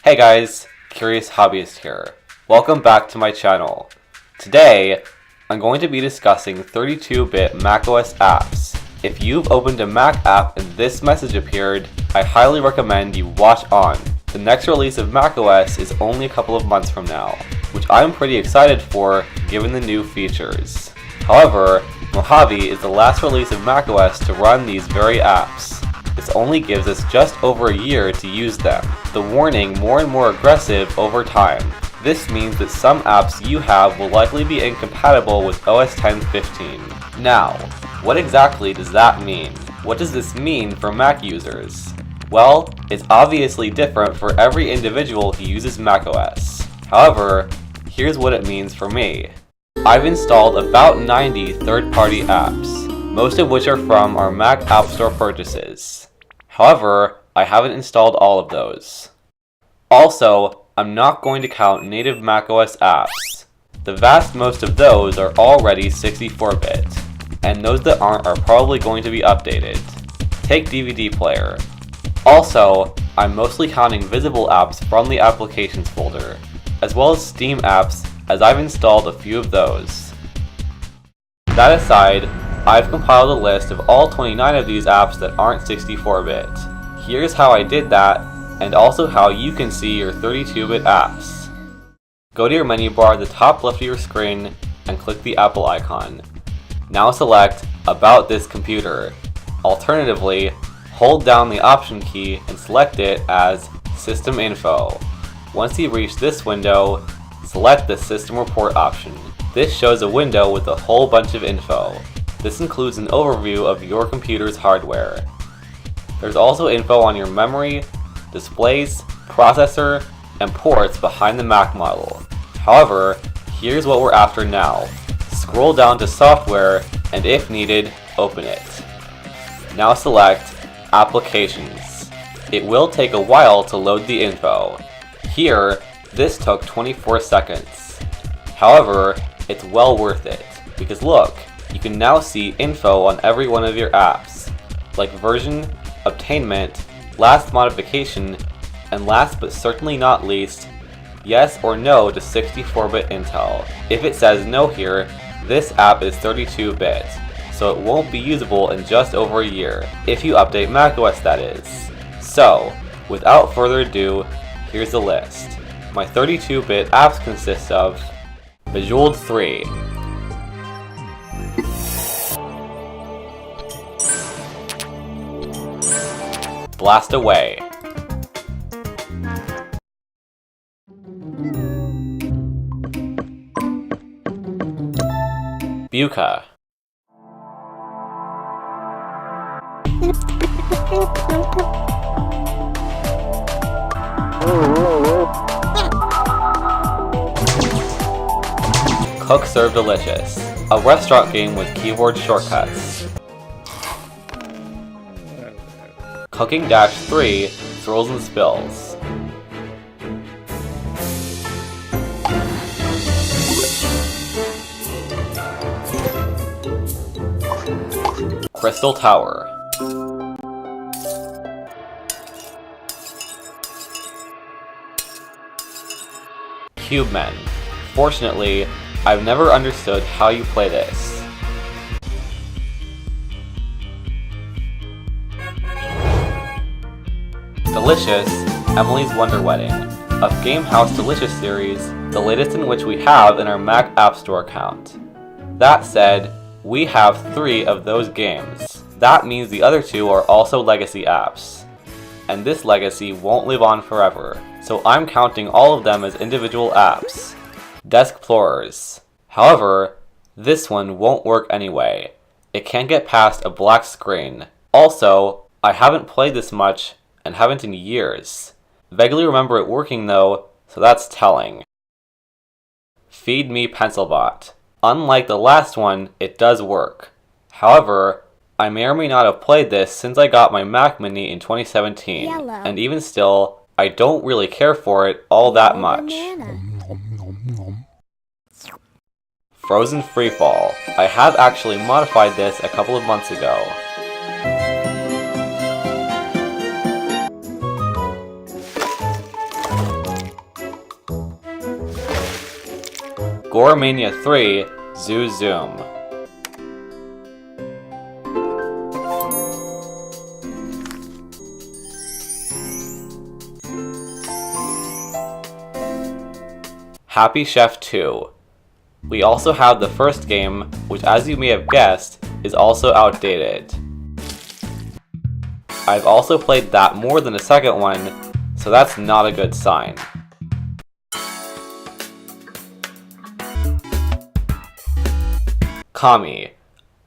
Hey guys, Curious Hobbyist here. Welcome back to my channel. Today, I'm going to be discussing 32-bit macOS apps. If you've opened a Mac app and this message appeared, I highly recommend you watch on. The next release of macOS is only a couple of months from now, which I'm pretty excited for given the new features. However, Mojave is the last release of macOS to run these very apps. This only gives us just over a year to use them. The warning more and more aggressive over time. This means that some apps you have will likely be incompatible with OS X 15. Now, what exactly does that mean? What does this mean for Mac users? Well, it's obviously different for every individual who uses macOS. However, here's what it means for me. I've installed about 90 third-party apps, most of which are from our Mac App Store purchases. However, I haven't installed all of those. Also, I'm not going to count native macOS apps. The vast most of those are already 64-bit, and those that aren't are probably going to be updated. Take DVD player. Also, I'm mostly counting visible apps from the applications folder, as well as Steam apps, as I've installed a few of those. That aside, I've compiled a list of all 29 of these apps that aren't 64-bit. Here's how I did that, and also how you can see your 32-bit apps. Go to your menu bar at the top left of your screen and click the Apple icon. Now select About This Computer. Alternatively, hold down the Option key and select it as System Info. Once you reach this window, select the System Report option. This shows a window with a whole bunch of info. This includes an overview of your computer's hardware. There's also info on your memory, displays, processor, and ports behind the Mac model. However, here's what we're after now. Scroll down to Software, and if needed, open it. Now select Applications. It will take a while to load the info. Here, this took 24 seconds. However, it's well worth it, because look, you can now see info on every one of your apps, like version, obtainment, last modification, and last but certainly not least, yes or no to 64-bit Intel. If it says no here, this app is 32-bit, so it won't be usable in just over a year, if you update macOS that is. So, without further ado, here's the list. My 32-bit apps consist of Bejeweled 3, Blast Away, Buka, Cook Serve Delicious, a restaurant game with keyboard shortcuts. Cooking Dash 3, Thrills and Spills. Crystal Tower. Cubemen. Fortunately, I've never understood how you play this. Delicious, Emily's Wonder Wedding, a Gamehouse Delicious series, the latest in which we have in our Mac App Store account. That said, we have 3 of those games. That means the other 2 are also legacy apps. And this legacy won't live on forever, so I'm counting all of them as individual apps. Deskplorers. However, this one won't work anyway. It can't get past a black screen. Also, I haven't played this much and haven't in years. Vaguely remember it working though, so that's telling. Feed Me Pencilbot. Unlike the last one, it does work. However, I may or may not have played this since I got my Mac Mini in 2017, and even still, I don't really care for it all that much. Frozen Freefall. I have actually modified this a couple of months ago. Goremania 3 Zoo Zoom. Happy Chef 2. We also have the first game, which as you may have guessed, is also outdated. I've also played that more than the second one, so that's not a good sign. Kami,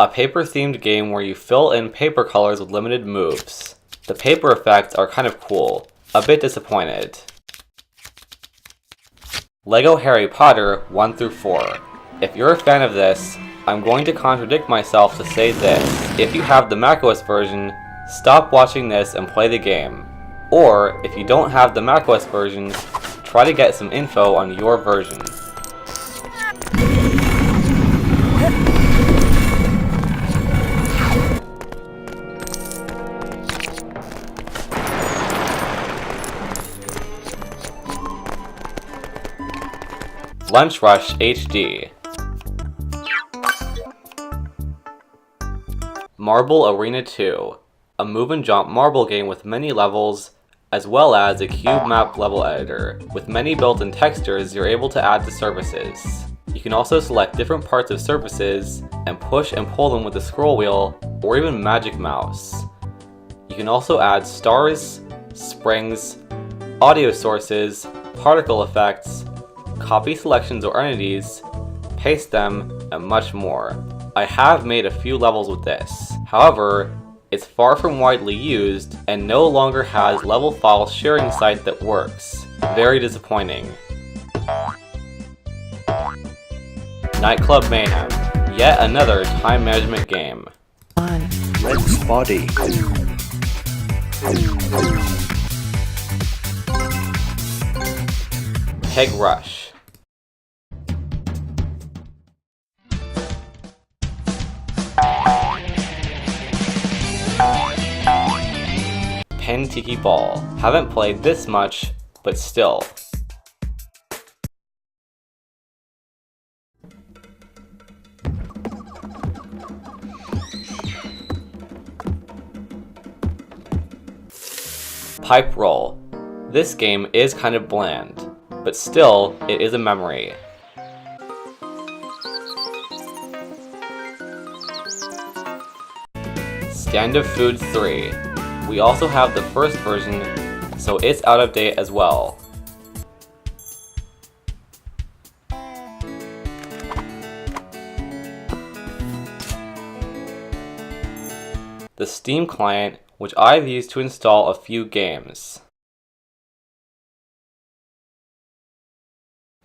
a paper-themed game where you fill in paper colors with limited moves. The paper effects are kind of cool, a bit disappointed. Lego Harry Potter 1 through 4. If you're a fan of this, I'm going to contradict myself to say this. If you have the macOS version, stop watching this and play the game. Or, if you don't have the macOS version, try to get some info on your version. Lunch Rush HD. Marble Arena 2, a move and jump marble game with many levels, as well as a cube map level editor. With many built-in textures you're able to add to surfaces. You can also select different parts of surfaces and push and pull them with the scroll wheel or even magic mouse. You can also add stars, springs, audio sources, particle effects, copy selections or entities, paste them, and much more. I have made a few levels with this. However, it's far from widely used and no longer has level file sharing site that works. Very disappointing. Nightclub Mayhem, yet another time management game. Red's body. Peg Rush. Pin Tiki Ball. Haven't played this much, but still. Pipe Roll. This game is kind of bland, but still, it is a memory. Stand of Food 3. We also have the first version, so it's out of date as well. The Steam client, which I've used to install a few games.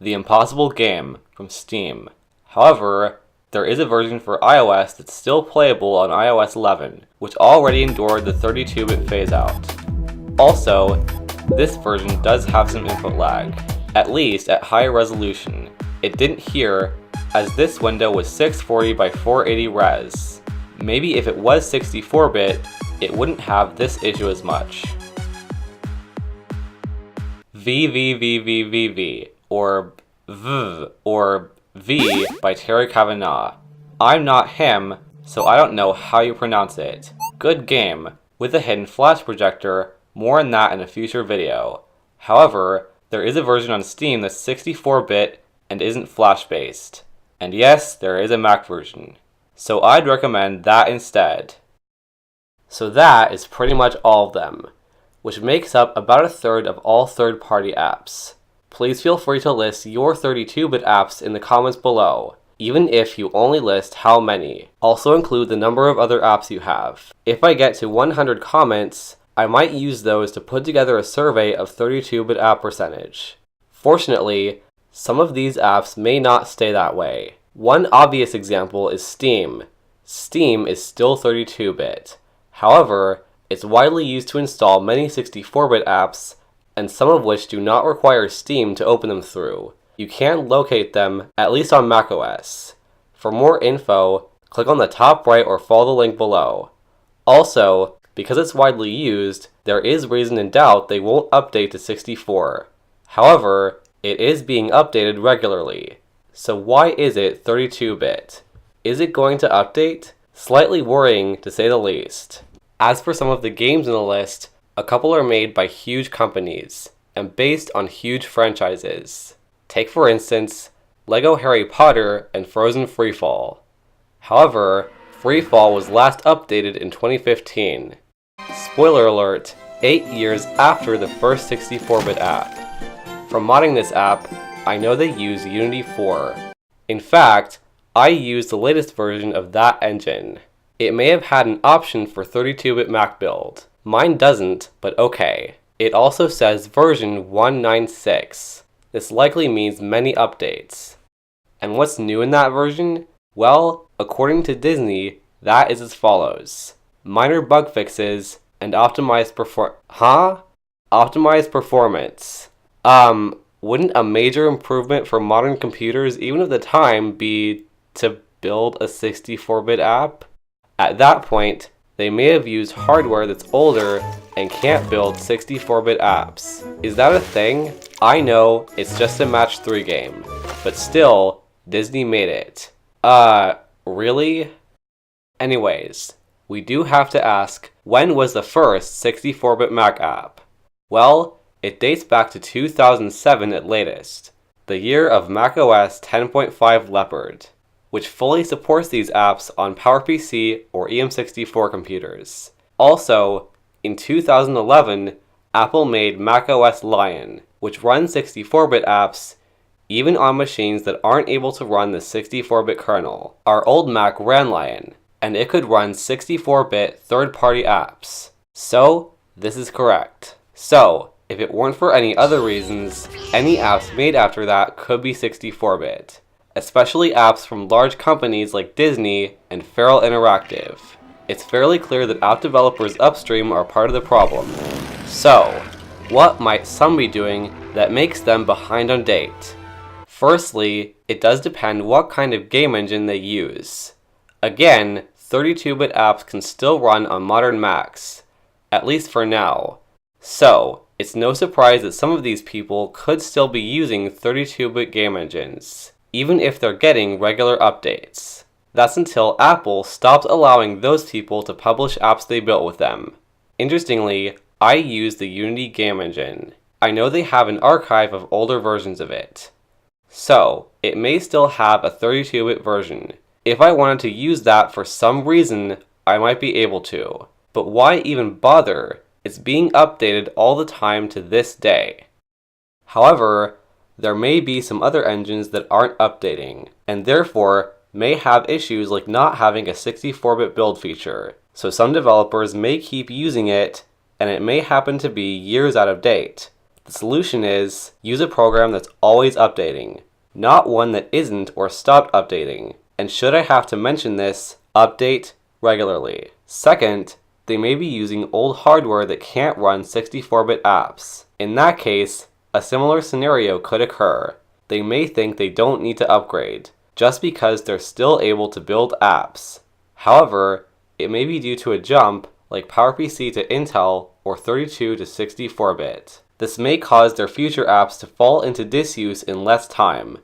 The Impossible Game from Steam. However, there is a version for iOS that's still playable on iOS 11, which already endured the 32-bit phase-out. Also, this version does have some input lag, at least at high resolution. It didn't here, as this window was 640 by 480 res. Maybe if it was 64-bit, it wouldn't have this issue as much. VVVVVV, or V, or V by Terry Kavanagh. I'm not him, so I don't know how you pronounce it. Good game, with a hidden flash projector, more on that in a future video. However, there is a version on Steam that's 64-bit and isn't flash-based. And yes, there is a Mac version. So I'd recommend that instead. So that is pretty much all of them, which makes up about a third of all third-party apps. Please feel free to list your 32-bit apps in the comments below, even if you only list how many. Also include the number of other apps you have. If I get to 100 comments, I might use those to put together a survey of 32-bit app percentage. Fortunately, some of these apps may not stay that way. One obvious example is Steam. Steam is still 32-bit. However, it's widely used to install many 64-bit apps, and some of which do not require Steam to open them through. You can locate them, at least on macOS. For more info, click on the top right or follow the link below. Also, because it's widely used, there is reason in doubt they won't update to 64. However, it is being updated regularly. So why is it 32-bit? Is it going to update? Slightly worrying to say the least. As for some of the games in the list, a couple are made by huge companies and based on huge franchises. Take for instance, LEGO Harry Potter and Frozen Freefall. However, Freefall was last updated in 2015. Spoiler alert, 8 years after the first 64-bit app. From modding this app, I know they use Unity 4. In fact, I used the latest version of that engine. It may have had an option for 32-bit Mac build. Mine doesn't, but okay. It also says version 196. This likely means many updates. And what's new in that version? Well, according to Disney, that is as follows. Minor bug fixes and optimized performance. Wouldn't a major improvement for modern computers, even at the time, be to build a 64-bit app? At that point, they may have used hardware that's older and can't build 64-bit apps. Is that a thing? I know, it's just a match 3 game. But still, Disney made it. Really? Anyways, we do have to ask, when was the first 64-bit Mac app? Well, it dates back to 2007 at latest, the year of macOS 10.5 Leopard, which fully supports these apps on PowerPC or EM64 computers. Also, in 2011, Apple made macOS Lion, which runs 64-bit apps even on machines that aren't able to run the 64-bit kernel. Our old Mac ran Lion, and it could run 64-bit third-party apps. So, this is correct. So, if it weren't for any other reasons, any apps made after that could be 64-bit, especially apps from large companies like Disney and Feral Interactive. It's fairly clear that app developers upstream are part of the problem. So, what might some be doing that makes them behind on date? Firstly, it does depend what kind of game engine they use. Again, 32-bit apps can still run on modern Macs, at least for now. So, it's no surprise that some of these people could still be using 32-bit game engines, even if they're getting regular updates. That's until Apple stopped allowing those people to publish apps they built with them. Interestingly, I use the Unity game engine. I know they have an archive of older versions of it. So, it may still have a 32-bit version. If I wanted to use that for some reason, I might be able to. But why even bother? It's being updated all the time to this day. However, there may be some other engines that aren't updating, and therefore may have issues like not having a 64-bit build feature. So some developers may keep using it, and it may happen to be years out of date. The solution is, use a program that's always updating, not one that isn't or stopped updating. And should I have to mention this, update regularly. Second, they may be using old hardware that can't run 64-bit apps. In that case, a similar scenario could occur. They may think they don't need to upgrade, just because they're still able to build apps. However, it may be due to a jump, like PowerPC to Intel or 32 to 64-bit. This may cause their future apps to fall into disuse in less time.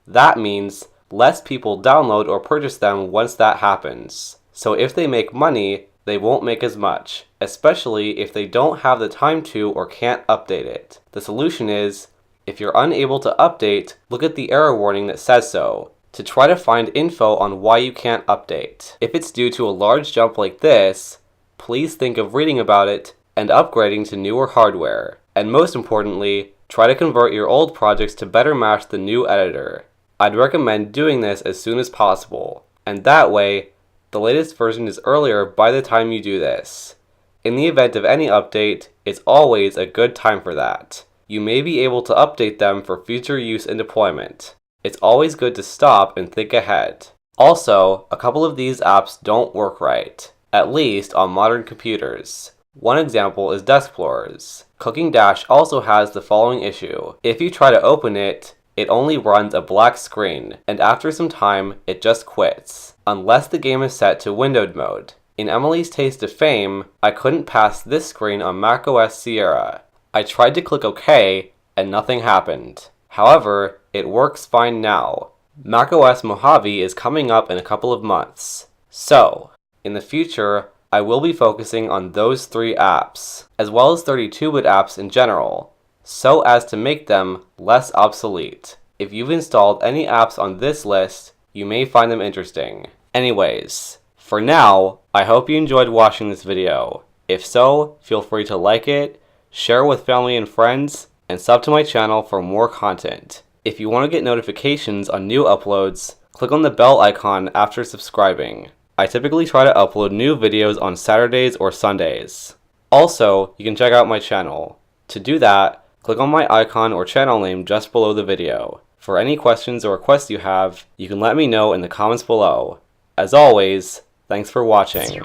That means less people download or purchase them once that happens. So if they make money, they won't make as much, especially if they don't have the time to or can't update it. The solution is, if you're unable to update, look at the error warning that says so, to try to find info on why you can't update. If it's due to a large jump like this, please think of reading about it and upgrading to newer hardware. And most importantly, try to convert your old projects to better match the new editor. I'd recommend doing this as soon as possible, and that way, the latest version is earlier by the time you do this. In the event of any update, it's always a good time for that. You may be able to update them for future use and deployment. It's always good to stop and think ahead. Also, a couple of these apps don't work right, at least on modern computers. One example is Deskplorers. Cooking Dash also has the following issue. If you try to open it, it only runs a black screen, and after some time, it just quits, unless the game is set to windowed mode. In Emily's Taste of Fame, I couldn't pass this screen on macOS Sierra. I tried to click OK, and nothing happened. However, it works fine now. macOS Mojave is coming up in a couple of months. So, in the future, I will be focusing on those 3 apps, as well as 32-bit apps in general, so as to make them less obsolete. If you've installed any apps on this list, you may find them interesting. Anyways, for now, I hope you enjoyed watching this video. If so, feel free to like it, share with family and friends, and sub to my channel for more content. If you want to get notifications on new uploads, click on the bell icon after subscribing. I typically try to upload new videos on Saturdays or Sundays. Also, you can check out my channel. To do that, click on my icon or channel name just below the video. For any questions or requests you have, you can let me know in the comments below. As always, thanks for watching.